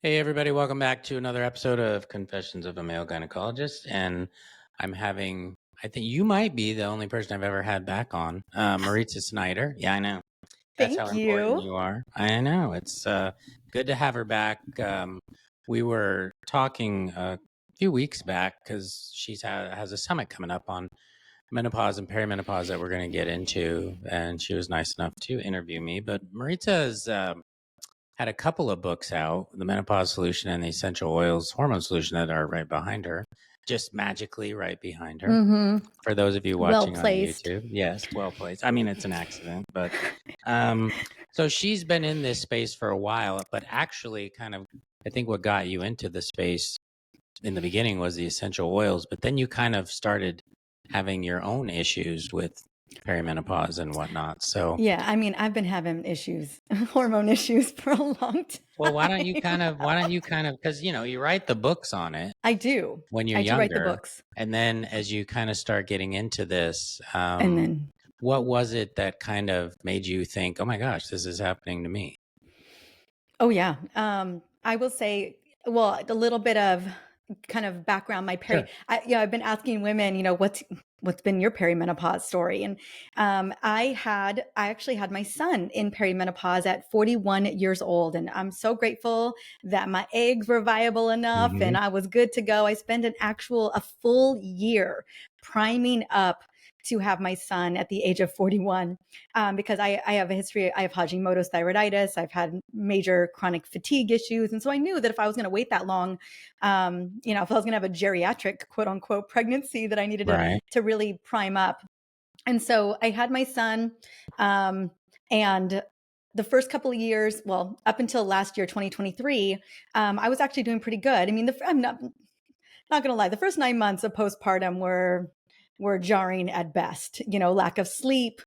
Hey, everybody, welcome back to another episode of Confessions of a Male Gynecologist. And I think you might be the only person I've ever had back on, Mariza Snyder. Yeah, I know. That's how Thank important you. you are. I know. It's good to have her back. We were talking a few weeks back because has a summit coming up on menopause and perimenopause that we're going to get into. And she was nice enough to interview me. But Mariza is. Had a couple of books out, the menopause solution and the essential oils hormone solution, that are right behind her, just magically right behind her. Mm-hmm. For those of you Well watching on placed. YouTube, yes, well placed. I mean, it's an accident, but um, so she's been in this space for a while, but actually, kind of, I think what got you into the space in the beginning was the essential oils, but then you kind of started having your own issues with perimenopause and whatnot. So, Yeah, I mean, I've been having issues, hormone issues for a long well, time. why don't you kind of, because, you write the books on it I do. when you're I do write the younger. books. And then as you kind of start getting into this, And then, what was it that kind of made you think, oh my gosh, this is happening to me? oh yeah. I will say, well, a little bit of kind of background. Sure. I've been asking women, what's been your perimenopause story? And I actually had my son in perimenopause at 41 years old, and I'm so grateful that my eggs were viable enough Hmm. and I was good to go. I spent a full year priming up to have my son at the age of 41, because I have a history. I have Hashimoto's thyroiditis. I've had major chronic fatigue issues. And so I knew that if I was going to wait that long, if I was going to have a geriatric quote unquote pregnancy, that I needed Right. to really prime up. And so I had my son, and the first couple of years, well, up until last year, 2023, I was actually doing pretty good. I mean, I'm not going to lie, the first 9 months of postpartum were jarring at best. Lack of sleep,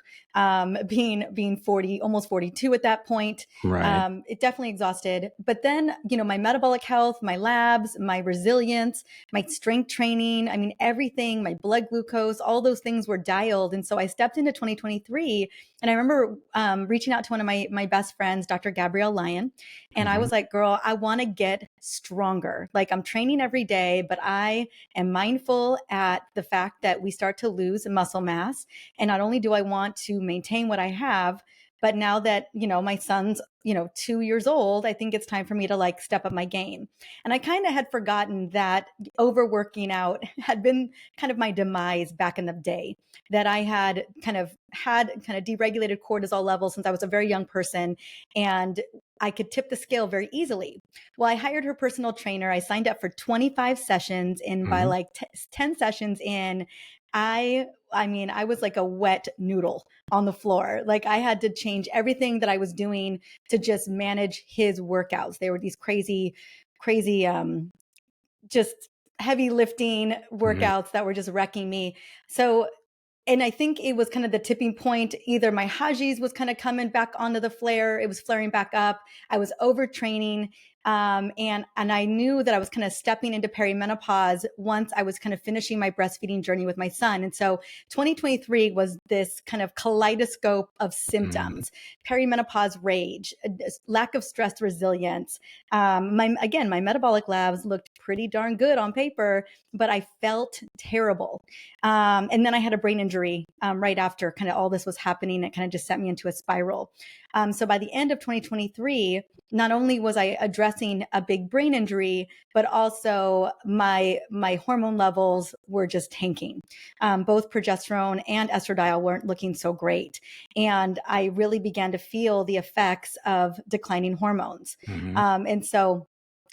being 40, almost 42 at that point. Right. It definitely exhausted. But then, my metabolic health, my labs, my resilience, my strength training, I mean, everything, my blood glucose, all those things were dialed. And so I stepped into 2023, and I remember reaching out to one of my best friends, Dr. Gabrielle Lyon. And I Hmm. was like, girl, I want to get stronger. Like, I'm training every day, but I am mindful at the fact that we start to lose muscle mass. And not only do I want to maintain what I have, but now that, my son's, 2 years old, I think it's time for me to like step up my game. And I kind of had forgotten that overworking out had been kind of my demise back in the day, that I had deregulated cortisol levels since I was a very young person. And I could tip the scale very easily. Well, I hired her personal trainer. I signed up for 25 sessions, and by Hmm. like 10 sessions in, I was like a wet noodle on the floor. Like, I had to change everything that I was doing to just manage his workouts. They were these crazy, just heavy lifting Hmm. workouts that were just wrecking me. So, and I think it was kind of the tipping point. Either my Hajis was kind of coming back onto the flare, it was flaring back up. I was overtraining, and I knew that I was kind of stepping into perimenopause once I was kind of finishing my breastfeeding journey with my son. And so 2023 was this kind of kaleidoscope of Hmm. symptoms: perimenopause rage, lack of stress resilience. My metabolic labs looked pretty darn good on paper, but I felt terrible. And then I had a brain injury right after kind of all this was happening. It kind of just sent me into a spiral. So by the end of 2023, not only was I addressing a big brain injury, but also my hormone levels were just tanking. Both progesterone and estradiol weren't looking so great, and I really began to feel the effects of declining hormones. Hmm. And so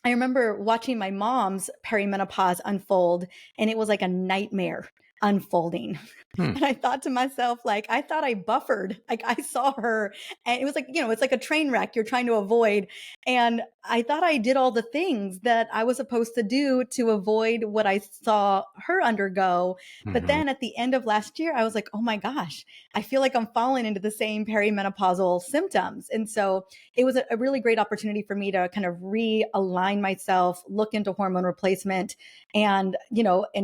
I remember watching my mom's perimenopause unfold, and it was like a nightmare unfolding. Hmm. And I thought to myself, like, I thought I buffered. Like, I saw her, and it was like, it's like a train wreck you're trying to avoid. And I thought I did all the things that I was supposed to do to avoid what I saw her undergo. But Hmm. then at the end of last year, I was like, oh my gosh, I feel like I'm falling into the same perimenopausal symptoms. And so it was a really great opportunity for me to kind of realign myself, look into hormone replacement, and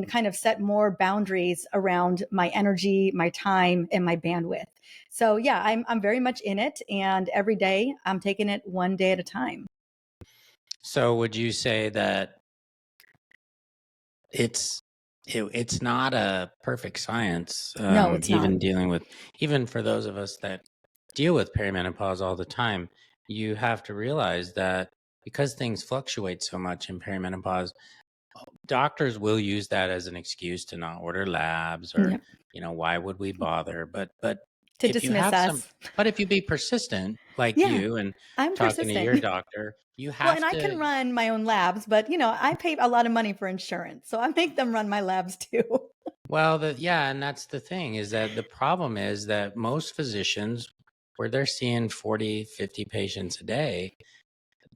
kind of set more boundaries around my energy, my time, and my bandwidth. So yeah, I'm very much in it, and every day I'm taking it one day at a time. So would you say that it's it's not a perfect science, No, it's not. even dealing with, even for those of us that deal with perimenopause all the time, you have to realize that because things fluctuate so much in perimenopause, doctors will use that as an excuse to not order labs, or, Yep. why would we bother? But To if you dismiss have some, us. but if you be persistent like Yeah, you and I'm talking to your persistent. doctor, you Well, and have I can to. run my own labs, but I pay a lot of money for insurance, so I make them run my labs too. Well, yeah, and that's the thing, is that the problem is that most physicians, where they're seeing 40, 50 patients a day,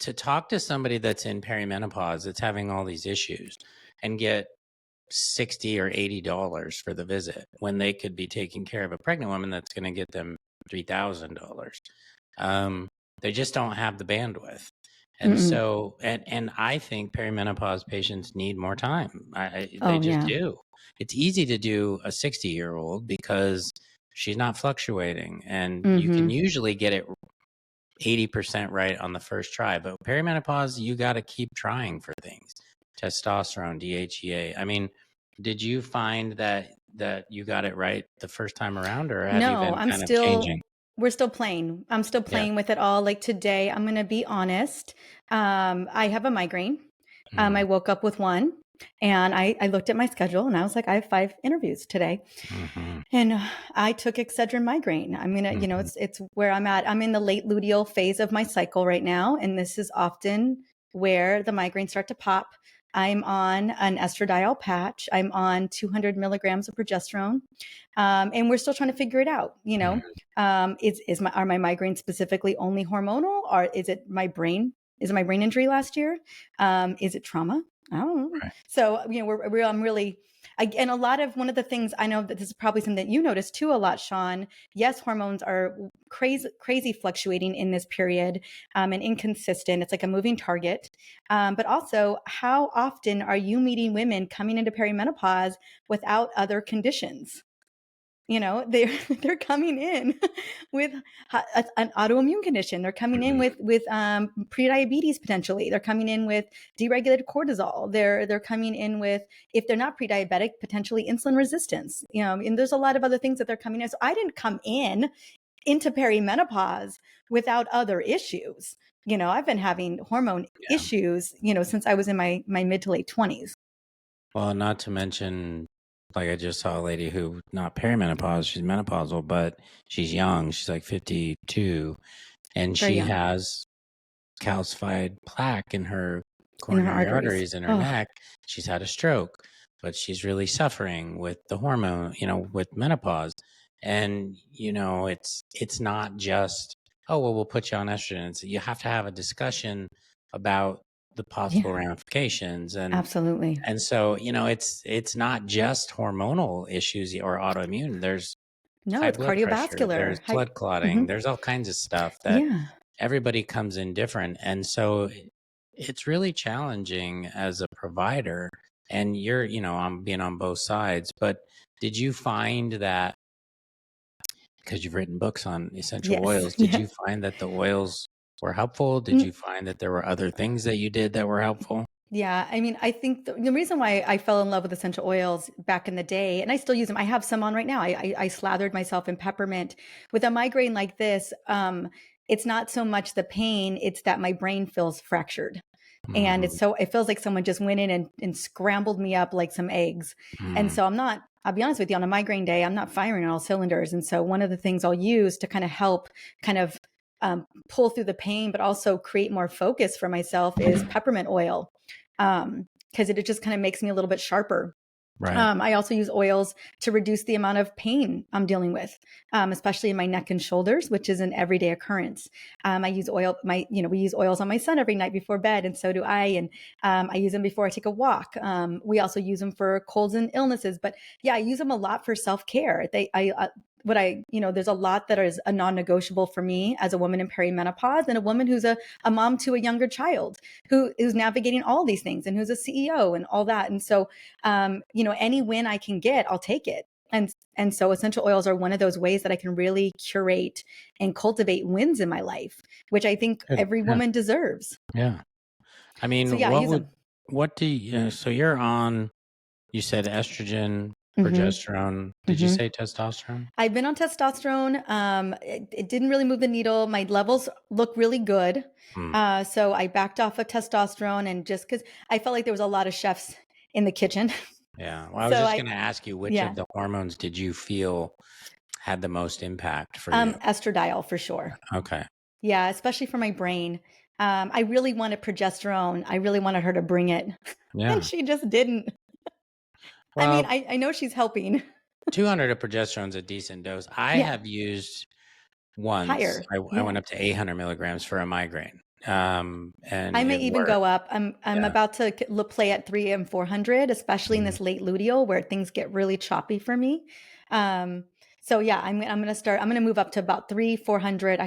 to talk to somebody that's in perimenopause, that's having all these issues, and get 60 or $80 for the visit, when they could be taking care of a pregnant woman that's going to get them $3,000. Um, they just don't have the bandwidth. And Mm-mm. so, and I think perimenopause patients need more time. They Oh just yeah. do. It's easy to do a 60-year-old because she's not fluctuating, and you can Mm-hmm. usually get it 80% right on the first try. But perimenopause, you got to keep trying for things. Testosterone, DHEA. I mean, did you find that you got it right the first time around, or have you No, been I'm kind of still changing? we're still playing. I'm still Yeah. playing with it all. Like today, I'm gonna be honest. I have a migraine. I woke up with one, and I looked at my schedule and I was like, I have 5 interviews today. Mm-hmm. And I took Excedrin migraine. I'm gonna, Mm-hmm. it's where I'm at. I'm in the late luteal phase of my cycle right now, and this is often where the migraines start to pop. I'm on an estradiol patch. I'm on 200 milligrams of progesterone, and we're still trying to figure it out. Are my migraines specifically only hormonal, or is it my brain? Is it my brain injury last year? Is it trauma? I don't know. Right. So I'm really and a lot of one of the things I know that this is probably something that you notice too a lot, Shawn. Yes, hormones are crazy fluctuating in this period, and inconsistent. It's like a moving target. But also, how often are you meeting women coming into perimenopause without other conditions? They're they're coming in with an autoimmune condition. They're coming in Mm-hmm. with prediabetes potentially. They're coming in with deregulated cortisol. They're coming in with, if they're not pre-diabetic, potentially insulin resistance. And there's a lot of other things that they're coming in. So I didn't come into perimenopause without other issues. I've been having hormone Yeah. issues, since I was in my mid to late 20s. Well, not to mention, like, I just saw a lady who, not perimenopause, she's menopausal, but she's young. She's like 52, and Very she young. has calcified plaque in her In her coronary arteries. arteries in her Oh, neck. She's had a stroke, but she's really suffering with the hormone, with menopause. And, it's not just, oh, well, we'll put you on estrogen. You have to have a discussion about the possible yeah, ramifications. absolutely. And so, it's not just hormonal issues or autoimmune. There's No, high it's blood pressure, there's cardiovascular. blood clotting, Mhm. there's all kinds of stuff that Yeah. everybody comes in different. And so it's really challenging as a provider. And I'm being on both sides. But did you find that, because you've written books on essential Yes. oils, did Yeah. you find that the oils were helpful? Did you find that there were other things that you did that were helpful? Yeah, I mean, I think the reason why I fell in love with essential oils back in the day, and I still use them. I have some on right now. I slathered myself in peppermint. With a migraine like this, it's not so much the pain; it's that my brain feels fractured, and Mm-hmm. it feels like someone just went in and scrambled me up like some eggs. And Mm. so I'm not. I'll be honest with you. On a migraine day, I'm not firing on all cylinders. And so one of the things I'll use to kind of help, kind of pull through the pain, but also create more focus for myself is peppermint oil. Because it just kind of makes me a little bit sharper. Right. I also use oils to reduce the amount of pain I'm dealing with, especially in my neck and shoulders, which is an everyday occurrence. I use we use oils on my son every night before bed, and so do I. And I use them before I take a walk. We also use them for colds and illnesses, but yeah, I use them a lot for self care. There's a lot that is a non-negotiable for me as a woman in perimenopause and a woman who's a mom to a younger child who is navigating all these things and who's a CEO and all that. And so any win I can get, I'll take it. And so essential oils are one of those ways that I can really curate and cultivate wins in my life, which I think Good. every Yeah. woman deserves. Yeah. I So mean, yeah, I use them. what do you, so you're on, you said estrogen, Hmm. progesterone. Did you Hmm. say testosterone? I've been on testosterone. It didn't really move the needle. My levels look really good. Hmm. So I backed off of testosterone, and just because I felt like there was a lot of chefs in the kitchen. Yeah. Well, I was So just going to ask you, which yeah, of the hormones did you feel had the most impact for you? estradiol for sure. Okay. Yeah, especially for my brain. I really wanted progesterone. I really wanted her to bring it, and Yeah. she just didn't. I mean, Well, I know she's helping. 200 of progesterone is a decent dose. I Yeah, have used once, higher. I Yeah. went up to 800 milligrams for a migraine. And I may it even go worked. up. I'm Yeah. about to play at 3 and 400, especially in Mhm. this late luteal where things get really choppy for me. Um, so yeah, I'm gonna start. I'm gonna move up to about 3 400.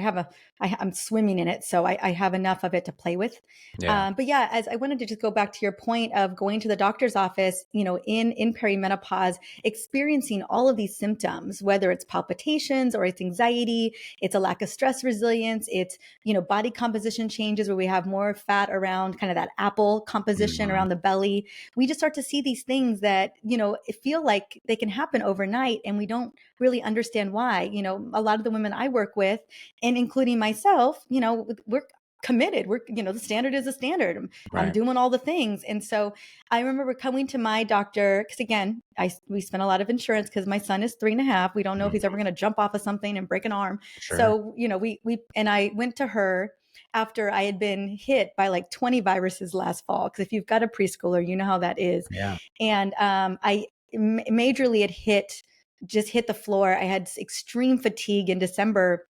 I'm swimming in it, so I have enough of it to play with. Yeah. But yeah, as I wanted to just go back to your point of going to the doctor's office, in perimenopause, experiencing all of these symptoms, whether it's palpitations or it's anxiety, it's a lack of stress resilience, it's body composition changes where we have more fat around kind of that apple composition Mhm. around the belly. We just start to see these things that, feel like they can happen overnight and we don't really understand why. A lot of the women I work with, and including myself, we're committed. The standard is a standard. I'm Right. doing all the things. And so I remember coming to my doctor because again, we spent a lot of insurance because my son is 3.5. We don't know if he's ever Mhm. going to jump off of something and break an arm. Sure. So, and I went to her after I had been hit by like 20 viruses last fall. Cause if you've got a preschooler, you know how that is. Yeah. And I majorly just hit the floor. I had extreme fatigue in December.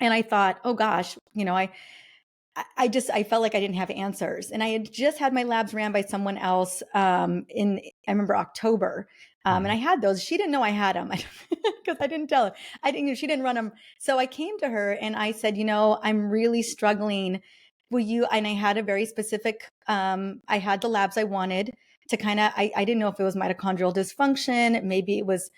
And I thought, oh gosh, I felt like I didn't have answers, and I had just had my labs ran by someone else in I remember October, and I Mhm. had those. She didn't know I had them because I didn't tell her. I didn't. She didn't run them. So I came to her and I said, I'm really struggling. Will you? And I had a very specific. I had the labs I wanted to kind of. I didn't know if it was mitochondrial dysfunction. Maybe it was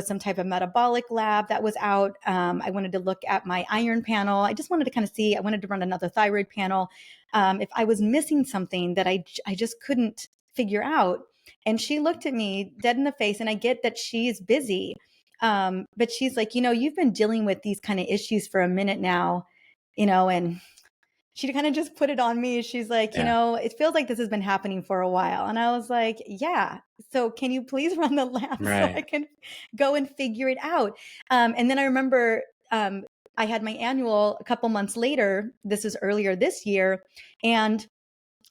some type of metabolic lab that was out. I wanted to look at my iron panel. I just wanted to kind of see. I wanted to run another thyroid panel. If I was missing something that I just couldn't figure out. And she looked at me dead in the face, and I get that she's busy. But she's like, you've been dealing with these kind of issues for a minute now, and she kind of just put it on me. She's like, Yeah. it feels like this has been happening for a while. And I was like, yeah. So can you please run the lab so I Right. can go and figure it out? And then I remember I had my annual a couple months later. This is earlier this year. And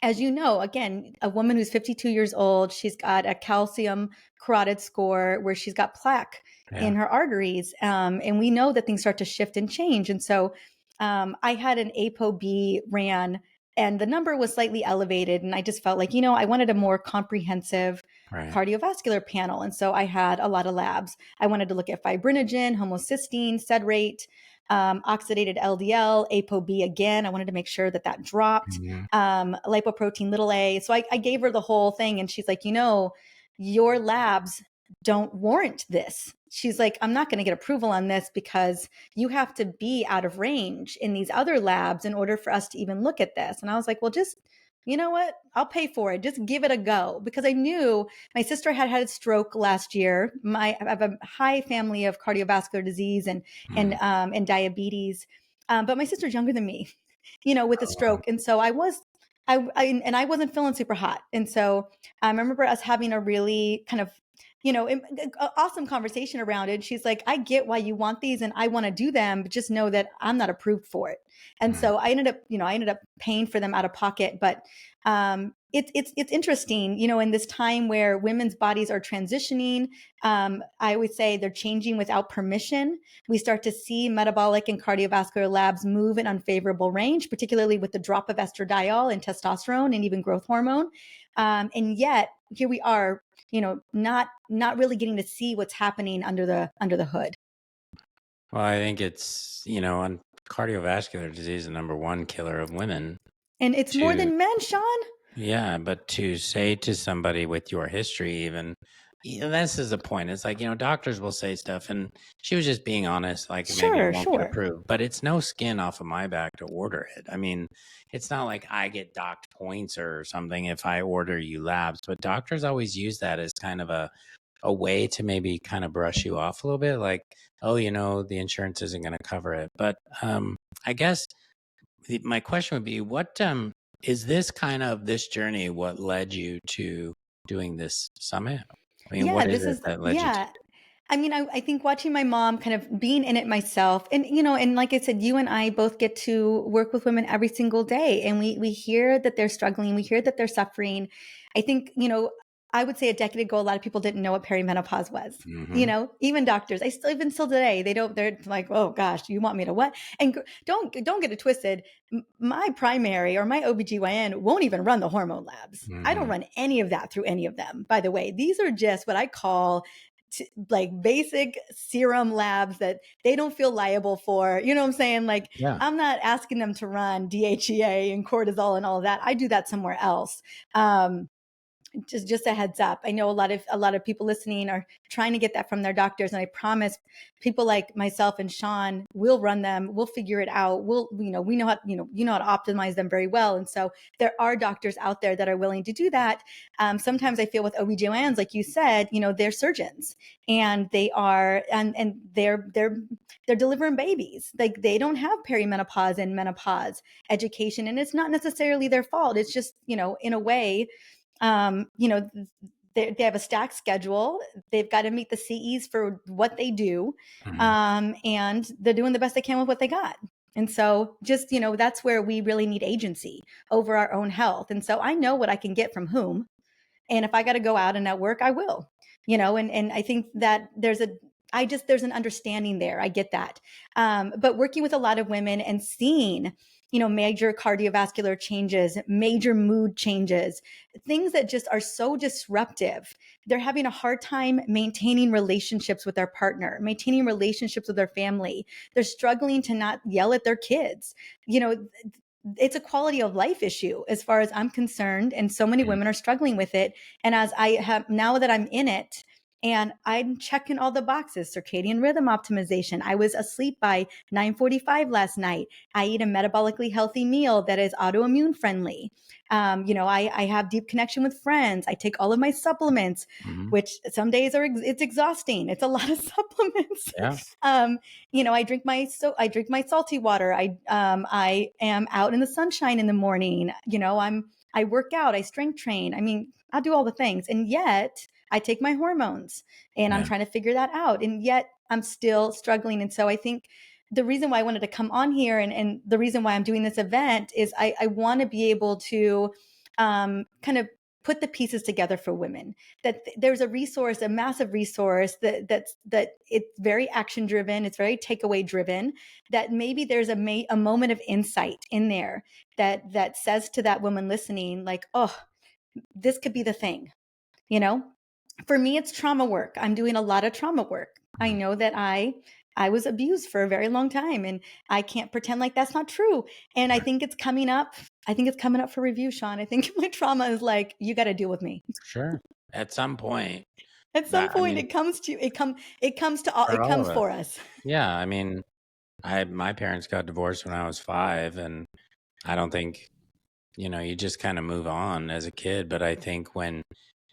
as you know, again, a woman who's 52 years old, she's got a calcium carotid score where she's got plaque Yeah. in her arteries. And we know that things start to shift and change. And so I had an ApoB ran and the number was slightly elevated. And I just felt like, I wanted a more comprehensive Right. cardiovascular panel. And so I had a lot of labs. I wanted to look at fibrinogen, homocysteine, sed rate, oxidated LDL, ApoB again. I wanted to make sure that that dropped, Mhm. lipoprotein little a. So I gave her the whole thing, and she's like, your labs don't warrant this. She's like, I'm not going to get approval on this because you have to be out of range in these other labs in order for us to even look at this. And I was like, well, just, you know what? I'll pay for it. Just give it a go because I knew my sister had had a stroke last year. I have a high family of cardiovascular disease Mhm. and diabetes, but my sister's younger than me, with a Oh, wow. stroke, and so I wasn't feeling super hot, and so I remember us having a really kind of awesome conversation around it. She's like, I get why you want these and I want to do them, but just know that I'm not approved for it. And Mhm. so I ended up paying for them out of pocket. But it's interesting, in this time where women's bodies are transitioning. I would say they're changing without permission. We start to see metabolic and cardiovascular labs move in unfavorable range, particularly with the drop of estradiol and testosterone and even growth hormone. And yet here we are, not really getting to see what's happening under the hood. Well, I think it's, on cardiovascular disease, the number one killer of women. And it's more To than men, Shawn. Yeah, but to say to somebody with your history, even Yeah, this is the point. It's like, doctors will say stuff, and she was just being honest, like maybe it Sure, won't get sure. approved, but it's no skin off of my back to order it. I mean, it's not like I get docked points or something if I order you labs, but doctors always use that as kind of a way to maybe kind of brush you off a little bit, like, oh, the insurance isn't going to cover it. But I guess my question would be, what is this journey what led you to doing this summit? I mean, Yeah, what is this it is that led you to yeah. I mean, I think watching my mom kind of being in it myself, and and like I said, you and I both get to work with women every single day, and we hear that they're struggling, we hear that they're suffering. I think I would say a decade ago, a lot of people didn't know what perimenopause was. Mm-hmm. Even doctors, even still today, they don't. They're like, oh gosh, you want me to what? And don't get it twisted. My primary or my OBGYN won't even run the hormone labs. I don't Mm-hmm. run any of that through any of them. By the way, these are just what I call like basic serum labs that they don't feel liable for. You know what I'm saying? Like, Yeah. I'm not asking them to run DHEA and cortisol and all of that. I do that somewhere else. Just a heads up. I know a lot of people listening are trying to get that from their doctors, and I promise people like myself and Shawn will run them. We'll figure it out. We know how to optimize them very well. And so there are doctors out there that are willing to do that. Sometimes I feel with OBGYNs, like you said, they're surgeons, and they're delivering babies. Like, they don't have perimenopause and menopause education, and it's not necessarily their fault. It's just, in a way, um, you know, they have a stacked schedule. They've got to meet the CEs for what they do. Mm-hmm. And they're doing the best they can with what they got. And so just, that's where we really need agency over our own health. And so I know what I can get from whom. And if I got to go out and network, I will, and I think that there's an understanding there. I get that. But working with a lot of women and seeing, major cardiovascular changes, major mood changes, things that just are so disruptive. They're having a hard time maintaining relationships with their partner, maintaining relationships with their family. They're struggling to not yell at their kids. You know, it's a quality of life issue as far as I'm concerned. And so many women are struggling with it. And as I have now that I'm in it, and I'm checking all the boxes, circadian rhythm optimization. I was asleep by 9:45 last night. I eat a metabolically healthy meal that is autoimmune friendly. I have deep connection with friends. I take all of my supplements, Mm-hmm. which some days it's exhausting. It's a lot of supplements. Yeah. I drink my salty water. I am out in the sunshine in the morning. I work out, I strength train. I mean, I do all the things. And yet I take my hormones, and I'm Yeah. trying to figure that out. And yet I'm still struggling. And so I think the reason why I wanted to come on here, and the reason why I'm doing this event is I want to be able to kind of put the pieces together for women, that there's a resource, a massive resource that it's very action driven, it's very takeaway driven, that maybe there's a moment of insight in there that says to that woman listening, like, oh, this could be the thing. you know for me, it's trauma work. I'm doing a lot of trauma work. I Mm-hmm. know that I was abused for a very long time, and I can't pretend like that's not true. And Right. I think it's coming up for review, Shawn. I think my trauma is like, you got to deal with me. Sure. At some point, At some that I point mean, it comes to it for all comes of us. for us. Yeah. I mean, my parents got divorced when I was 5, and I don't think you just kind of move on as a kid. But I think when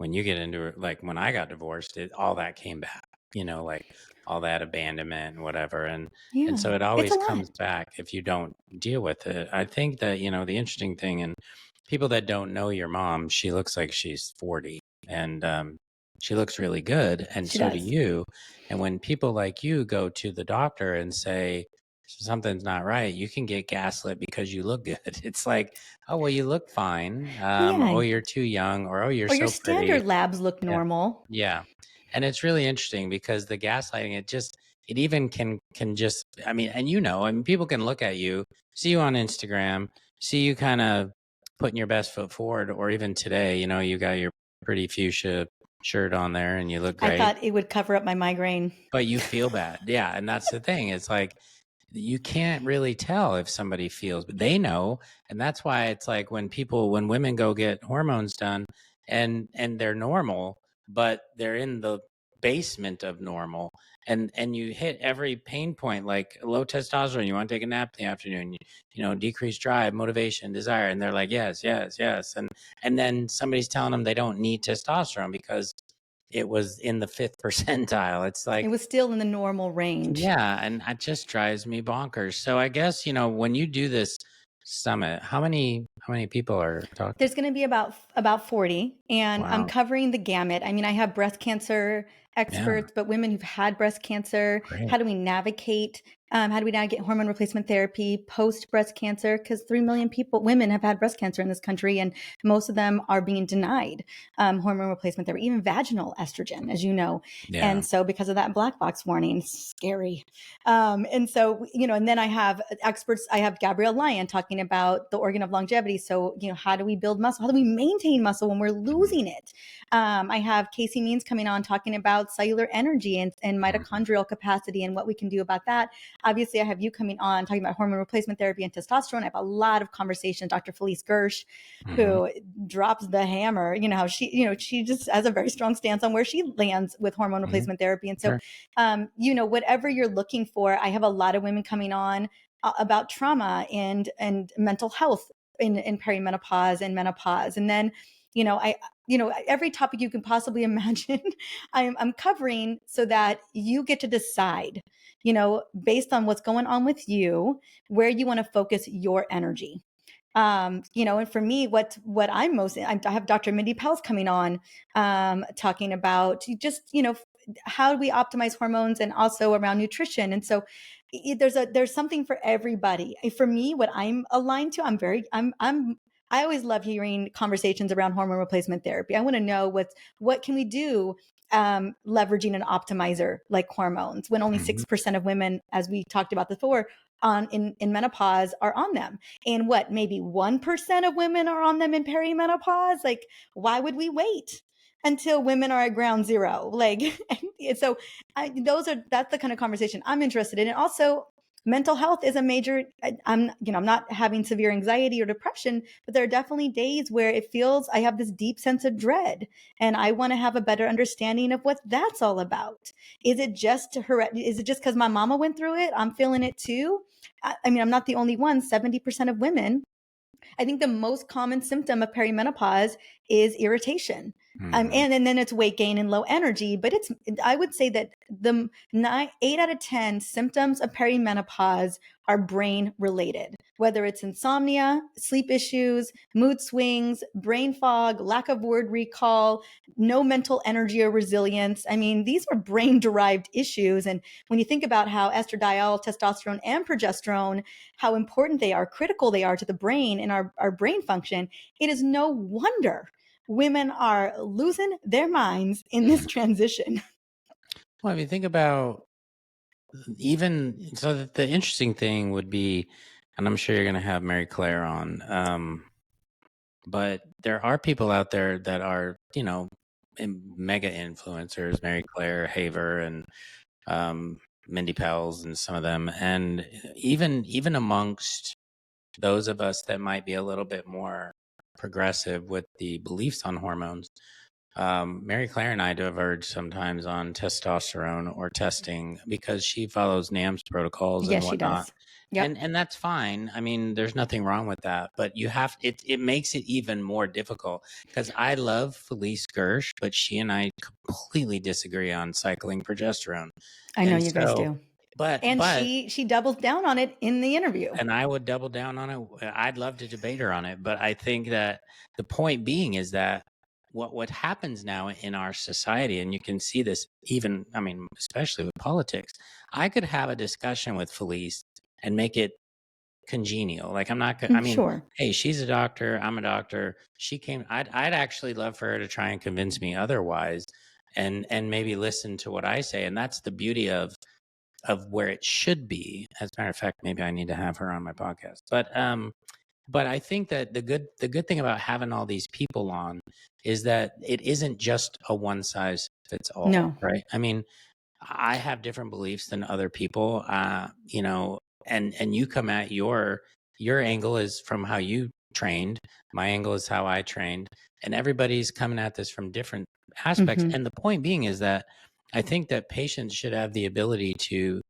you get into it, like when I got divorced, all that came back, like all that abandonment and whatever. And so Yeah, it it's a always lot. comes back if you don't deal with it. I think that, the interesting thing, and people that don't know your mom, she looks like she's 40, and she looks really good. And She so do does. you. And when people like you go to the doctor and say, something's not right, you can get gaslit because you look good. It's like, oh, well, you look fine. Oh, Yeah, you're too young, or oh, you're or your so pretty. standard labs look Yeah. normal. Yeah. And it's really interesting because the gaslighting, it even can just, I mean, and people can look at you, see you on Instagram, see you kind of putting your best foot forward, or even today, you got your pretty fuchsia shirt on there and you look I great, thought it would cover up my migraine. but you feel bad. Yeah. And that's the thing. It's like, you can't really tell if somebody feels, but they know. And that's why it's like when women go get hormones done and they're normal, but they're in the basement of normal, and you hit every pain point, like low testosterone, you want to take a nap in the afternoon, decreased drive, motivation, desire, and they're like, yes, yes, yes, and then somebody's telling them they don't need testosterone because it was in the fifth percentile. It's It like, was still in the normal range. yeah, and it just drives me bonkers. So I guess, when you do this summit, how many people are talking? There's going to be about 40, and I'm Wow. covering the gamut. I mean, I have breast cancer Yeah, experts, but women who've had breast cancer. great. How do we navigate hormone replacement therapy post breast cancer? Because 3 million women have had breast cancer in this country, and most of them are being denied hormone replacement therapy, even vaginal estrogen, as you know. Yeah. And so, because of that black box warning, it's scary. And so, and then I have experts. I have Gabrielle Lyon talking about the organ of longevity. So, how do we build muscle? How do we maintain muscle when we're losing it? I have Casey Means coming on talking about cellular energy and mitochondrial capacity and what we can do about that. Obviously, I have you coming on talking about hormone replacement therapy and testosterone. I have a lot of conversations. Dr. Felice Gersh, Mhm. who drops the hammer. How she just has a very strong stance on where she lands with hormone Mhm. replacement therapy. And so, Sure. whatever you're looking for, I have a lot of women coming on about trauma and mental health in perimenopause and menopause. And then, every topic you can possibly imagine, I'm covering so that you get to decide, based on what's going on with you, where you want to focus your energy. And for me, what I'm I have Dr. Mindy Pels coming on, talking about just, how do we optimize hormones and also around nutrition. And so there's something for everybody. For me, what I'm aligned to, I always love hearing conversations around hormone replacement therapy. I want to know what can we do, leveraging an optimizer like hormones when only Mhm. 6% of women, as we talked about before, in menopause are on them, and maybe 1% of women are on them in perimenopause. Like, why would we wait until women are at ground zero? Like, so that's the kind of conversation I'm interested in. And also, mental health is a major. I'm not having severe anxiety or depression, but there are definitely days where it feels I have this deep sense of dread, and I want to have a better understanding of what that's all about. Is it just because my mama went through it? I'm feeling it too. I mean, I'm not the only one. 70% of women, I think the most common symptom of perimenopause is irritation. Mhm. And then it's weight gain and low energy. But I would say that 8 out of 10 symptoms of perimenopause are brain related, whether it's insomnia, sleep issues, mood swings, brain fog, lack of word recall, no mental energy or resilience. I mean, these are brain derived issues. And when you think about how estradiol, testosterone, and progesterone, how important they are, critical they are to the brain and our brain function, it is no wonder women are losing their minds in this Mhm. transition. Well, if you think about, even so, the interesting thing would be, and I'm sure you're going to have Mary Claire on, but there are people out there that are, mega influencers, Mary Claire Haver and Mindy Pels and some of them, and even amongst those of us that might be a little bit more progressive with the beliefs on hormones. Mary Claire and I diverge sometimes on testosterone or testing because she follows NAMS protocols and Yes, she whatnot. does. Yep. And that's fine. I mean, there's nothing wrong with that, but it makes it even more difficult because I love Felice Gersh, but she and I completely disagree on cycling progesterone. I know And you guys so, do. but And but she doubles down on it in the interview. and I would double down on it. I'd love to debate her on it, but I think that the point being is that what happens now in our society, and you can see this even, I mean, especially with politics. I could have a discussion with Felice and make it congenial. Like, I'm not. I mean, Sure. hey, she's a doctor. I'm a doctor. She came. I'd actually love for her to try and convince me otherwise, and maybe listen to what I say. And that's the beauty of where it should be. As a matter of fact, maybe I need to have her on my podcast. But I think that the good thing about having all these people on is that it isn't just a one size fits all, No. right? I mean, I have different beliefs than other people, and you come at your angle is from how you trained. My angle is how I trained, and everybody's coming at this from different aspects. Mhm. And the point being is that I think that patients should have the ability to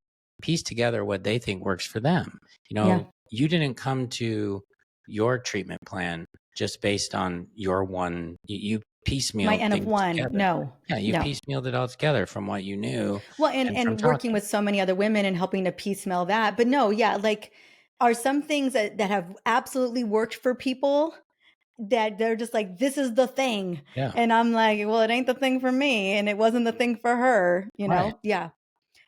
piece together what they think works for them. Yeah. You didn't come to your treatment plan just based on your one, you My piecemealed N of things one. together. No. Yeah, you No. piecemealed it all together from what you knew Well, and from and working talking. with so many other women and helping to piecemeal that. But no, yeah, like are some things that have absolutely worked for people that they're just like, this is the thing. Yeah, And I'm like, well, it ain't the thing for me. And it wasn't the thing for her, right. Yeah.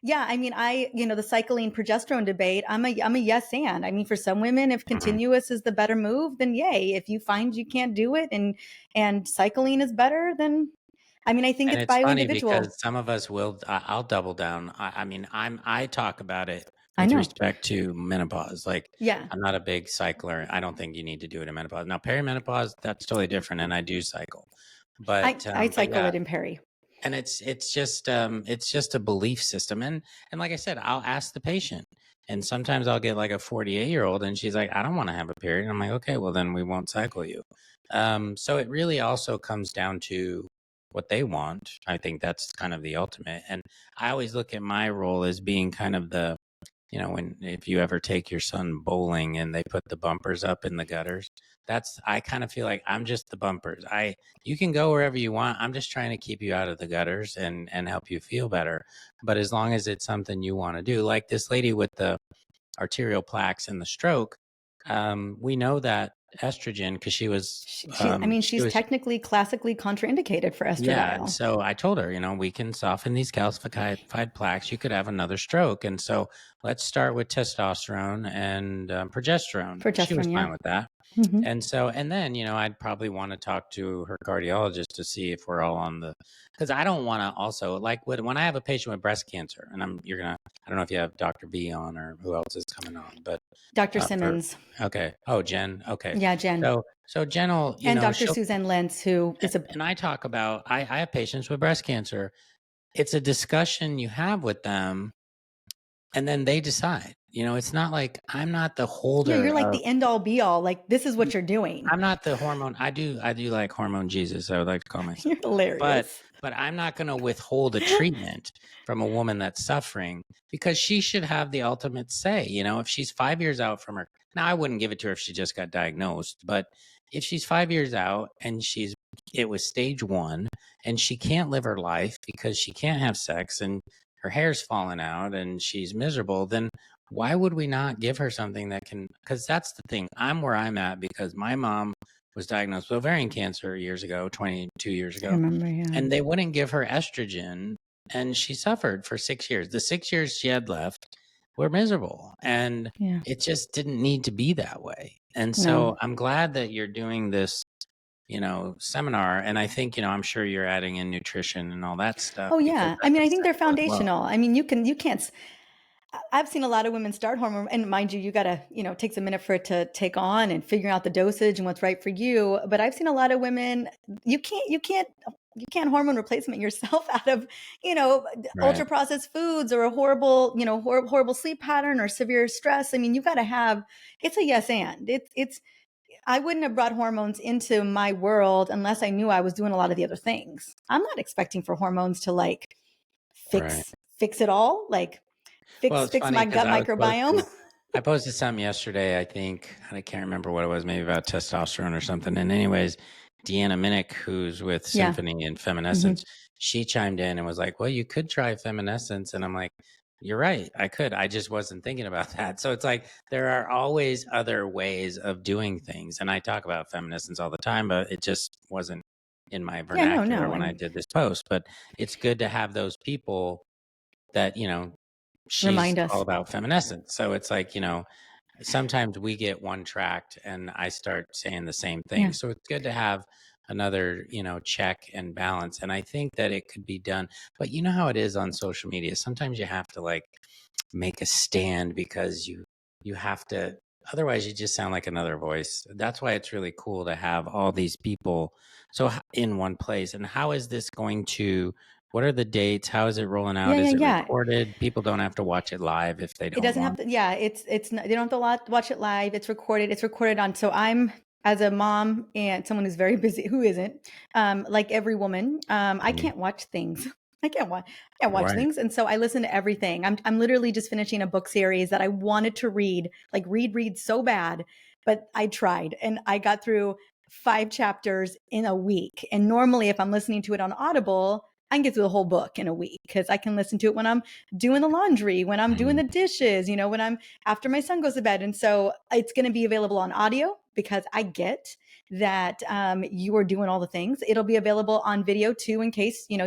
Yeah. I mean, the cycling progesterone debate, I'm a yes and. I mean, for some women, if Mhm. continuous is the better move, then yay. If you find you can't do it and cycling is better, then I mean, I think And it's it's bio funny individual. because some of us will. I'll double down. I mean, I talk about it I with know. respect to menopause. Like, Yeah. I'm not a big cycler. I don't think you need to do it in menopause. Now, perimenopause, that's totally different, and I do cycle. I But cycle yeah, it in peri. and it's just a belief system, and like I said, I'll ask the patient, and sometimes I'll get like a 48-year-old, and she's like, I don't want to have a period. And I'm like, okay, well then we won't cycle you. So it really also comes down to what they want. I think that's kind of the ultimate, and I always look at my role as being kind of the, when if you ever take your son bowling and they put the bumpers up in the gutters, that's, I kind of feel like I'm just the bumpers. You can go wherever you want. I'm just trying to keep you out of the gutters and help you feel better. But as long as it's something you want to do, like this lady with the arterial plaques and the stroke, we know that estrogen, because I mean, she she's was technically classically contraindicated for yeah, and estradiol so I told her, we can soften these calcified plaques. You could have another stroke, and so let's start with testosterone and progesterone. She was progesterone. Yeah. fine with that, Hmm. and then I'd probably want to talk to her cardiologist to see if we're all on the, because I don't want to also, like, when I have a patient with breast cancer, and I don't know if you have Dr. B on or who else is coming on, but Dr. for Simmons. okay, oh Jen, okay, Yeah, Jen. so Jen will, And Dr. she'll, Suzanne Lentz, who is a and I talk about, I have patients with breast cancer. It's a discussion you have with them, and then they decide. It's not like I'm not the yeah, holder you're like of. the end all be all. Like this is what you're doing. I'm not the hormone. I do like hormone Jesus, I would like to call myself. You're But hilarious. but I'm not going to withhold a treatment from a woman that's suffering, because she should have the ultimate say. If she's 5 years out from her, now I wouldn't give it to her if she just got diagnosed, but if she's 5 years out and it was stage 1, and she can't live her life because she can't have sex and her hair's falling out and she's miserable, then why would we not give her something that can, because that's the thing. I'm where I'm at because my mom was diagnosed with ovarian cancer years ago, 22 years I ago, remember. Yeah. and they wouldn't give her estrogen, and she suffered for 6 years. The 6 years she had left were miserable, and Yeah. it just didn't need to be that way. And No. so I'm glad that you're doing this, seminar. And I think, I'm sure you're adding in nutrition and all that stuff, Oh because yeah. I that's mean, I think they're essential as well. foundational. I mean, you can't. I've seen a lot of women start hormone, and mind you, you gotta, it takes a minute for it to take on and figuring out the dosage and what's right for you. But I've seen a lot of women, you can't hormone replacement yourself out of, Right. ultra processed foods or a horrible, horrible sleep pattern or severe stress. I mean, you've got to have, it's a yes and. I wouldn't have brought hormones into my world unless I knew I was doing a lot of the other things. I'm not expecting for hormones to like Right. fix it all, like Well, it's fix funny my because gut microbiome. I posted something yesterday, I think, and I can't remember what it was, maybe about testosterone or something. And anyways, Deanna Minnick, who's with Yeah. Symphony and Hmm. Feminescence, she chimed in and was like, well, you could try Feminescence. And I'm like, you're right, I could. I just wasn't thinking about that. So it's like there are always other ways of doing things. And I talk about Feminescence all the time, but it just wasn't in my Yeah, no, vernacular no. when I And did this post. But it's good to have those people that, she's remind all us. about feminescence. So it's like, sometimes we get one tracked and I start saying the same thing. Yeah. So it's good to have another, check and balance. And I think that it could be done. But you know how it is on social media. Sometimes you have to like make a stand because you have to, otherwise you just sound like another voice. That's why it's really cool to have all these people in one place. And how is this going to, what are the dates? How is it rolling Yeah, out? yeah, Is it yeah. recorded? People don't have to watch it live if they It don't doesn't want. have to, yeah, it's not, they don't have to watch it live. It's recorded. It's recorded on, so I'm as a mom and someone who's very busy, who isn't, like every woman, I Mhm. can't watch things. I can't watch Right. things. And so I listen to everything. I'm literally just finishing a book series that I wanted to read, like read so bad, but I tried and I got through 5 chapters in a week. And normally if I'm listening to it on Audible, I can get through the whole book in a week because I can listen to it when I'm doing the laundry, when I'm doing Mhm. the dishes, when I'm after my son goes to bed. And so it's going to be available on audio because I get that you are doing all the things. It'll be available on video too, in case you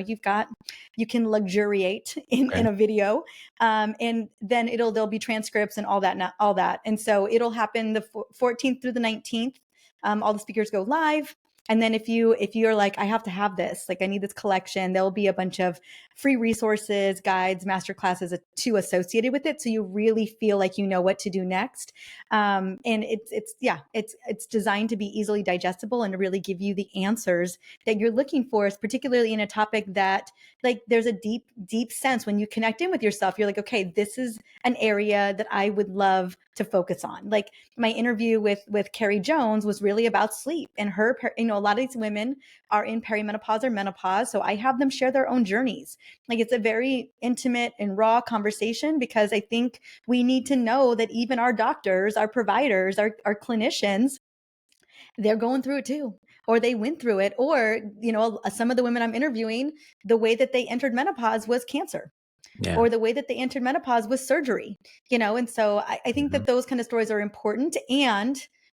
can luxuriate Okay. in a video, and then there'll be transcripts and all that. And so it'll happen the 14th through the 19th. All the speakers go live. And then if you're like, I have to have this, like I need this collection, there'll be a bunch of free resources, guides, master classes too associated with it. So you really feel like you know what to do next. And it's designed to be easily digestible and to really give you the answers that you're looking for, particularly in a topic that, like, there's a deep sense when you connect in with yourself. You're like, okay, this is an area that I would love to focus on. Like my interview with Carrie Jones was really about sleep, and her, a lot of these women are in perimenopause or menopause, so I have them share their own journeys. Like it's a very intimate and raw conversation because I think we need to know that even our doctors, our providers, our clinicians, they're going through it too, or they went through it, or some of the women I'm interviewing, the way that they entered menopause was cancer, Yeah. or the way that they entered menopause was surgery, and so I think Mhm. that those kind of stories are important. And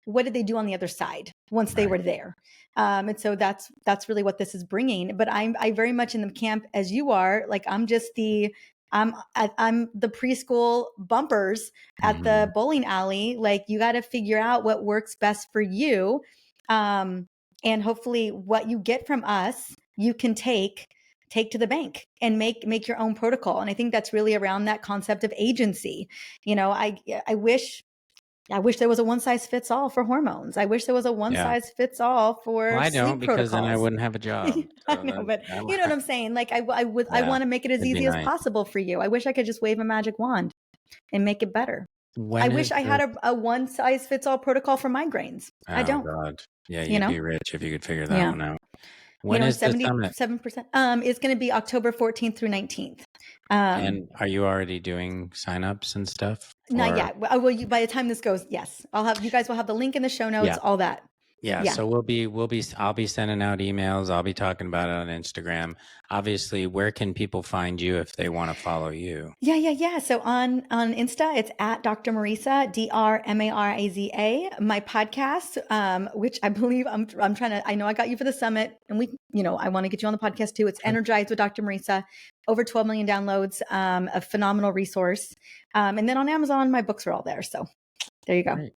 what did they do on the other side once they Right. were there? And so that's really what this is bringing. But I very much in the camp as you are. Like I'm the preschool bumpers at Mhm. the bowling alley. Like you got to figure out what works best for you, and hopefully what you get from us you can take to the bank and make your own protocol. And I think that's really around that concept of agency. I wish there was a one size fits all for hormones. I wish there was a one Yeah. size fits all Well, for I don't sleep because then I protocols. wouldn't have a job. I So know, but you know what that I'm saying? Like I yeah, want to make it as it'd be easy as nice. possible for you. I wish I could just wave a magic wand and make it better. I When wish is I had this? a one size fits all protocol for migraines. I Oh don't, God. Yeah, you you'd know? be rich if you could figure that Yeah. one out. When And is the summit? 77% is going to be October 14th through 19th. And are you already doing signups and stuff? Not Or yet. By the time this goes, yes, you guys will have the link in the show notes, yeah. all that. Yeah, Yeah. so I'll be sending out emails. I'll be talking about it on Instagram. Obviously, where can people find you if they want to follow you? Yeah. So on Insta, it's at Dr. Mariza, DrMariza. My podcast, which I believe I'm trying to. I know I got you for the summit, and I want to get you on the podcast too. It's Okay, Energized with Dr. Mariza, over 12 million downloads, a phenomenal resource. And then on Amazon, my books are all there. So there you go. great.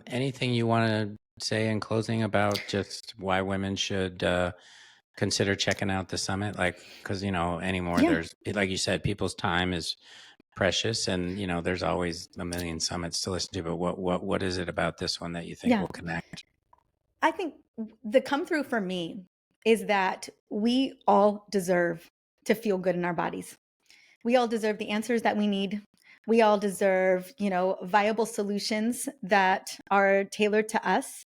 Anything you want to say in closing about just why women should consider checking out the summit? Like, because anymore, Yeah. there's like you said, people's time is precious, and there's always a million summits to listen to. But what is it about this one that you think Yeah. will connect? I think the come through for me is that we all deserve to feel good in our bodies. We all deserve the answers that we need. We all deserve, viable solutions that are tailored to us,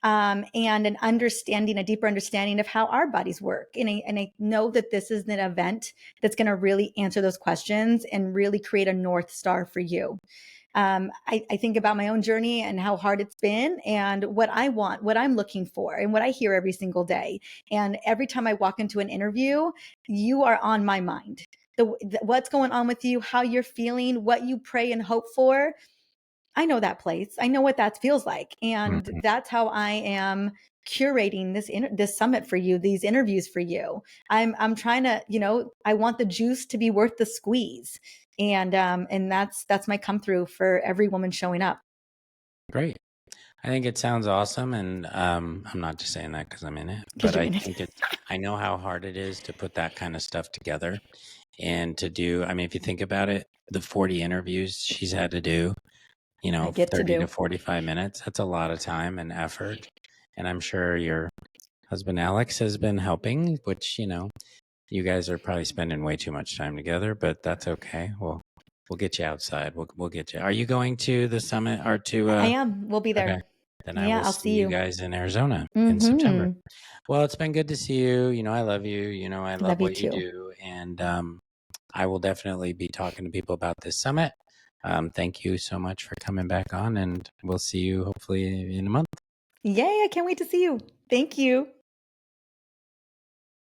and a deeper understanding of how our bodies work. And I know that this is an event that's going to really answer those questions and really create a North Star for you. I think about my own journey and how hard it's been and what I want, what I'm looking for, and what I hear every single day. And every time I walk into an interview, you are on my mind. What's going on with you, how you're feeling, what you pray and hope for. I know that place. I know what that feels like. And Mhm. that's how I am curating this summit for you, these interviews for you. I'm trying to, I want the juice to be worth the squeeze. And that's my come through for every woman showing up. Great. I think it sounds awesome, and I'm not just saying that because I'm in it, Because but you're I in it. think I know how hard it is to put that kind of stuff together and to do. I mean, if you think about it, the 40 interviews she's had to do, I get to 30 to do. 45 minutes. That's a lot of time and effort, and I'm sure your husband Alex has been helping, which you guys are probably spending way too much time together, but that's okay. We'll get you outside. We'll get you. Are you going to the summit or to? I am. We'll be Okay. there. then I Yeah, will I'll see see you you. guys in Arizona in September. Mm-hmm. Well, it's been good to see you. I love you. I love Love you what you too. do. And I will definitely be talking to people about this summit. Thank you so much for coming back on, and we'll see you hopefully in a month. Yay, I can't wait to see you. Thank you.